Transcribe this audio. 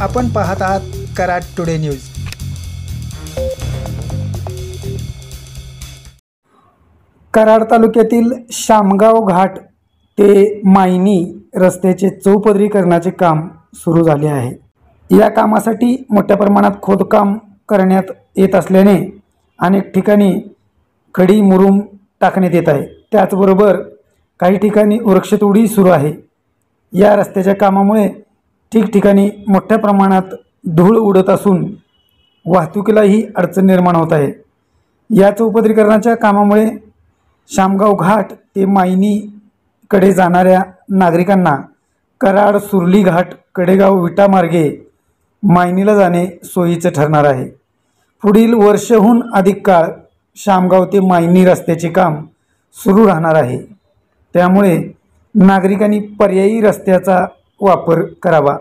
आपण पाहत आहात कराड टुडे न्यूज। कराड तालुक्यातील शामगाव घाट ते मायनी रस्त्याचे चौपदरीकरणाचे काम सुरू झाले आहे। या कामासाठी मोठ्या प्रमाणात खोदकाम करण्यात येत असल्याने अनेक ठिकाणी खडी मुरुम टाकण्यात येत आहे। त्याचबरोबर काही ठिकाणी वृक्षतोडी सुरू आहे। या रस्त्याच्या कामामुळे ठिकठिकाणी मोठ्या प्रमाणात धूळ उडत असून वाहतुकीलाही अडचण निर्माण होत आहे। या चौपदरीकरणाच्या कामामुळे शामगाव घाट ते मायनी कडे जाणाऱ्या नागरिकांना कराड सुरली घाट कडेगाव विटा मार्गे मायनीला जाणे सोयीचे ठरणार आहे। पुढील वर्षहून अधिक काळ शामगाव ते मायनी रस्त्याचे काम सुरू राहणार आहे। त्यामुळे नागरिकांनी पर्यायी रस्त्याचा वापर करावा।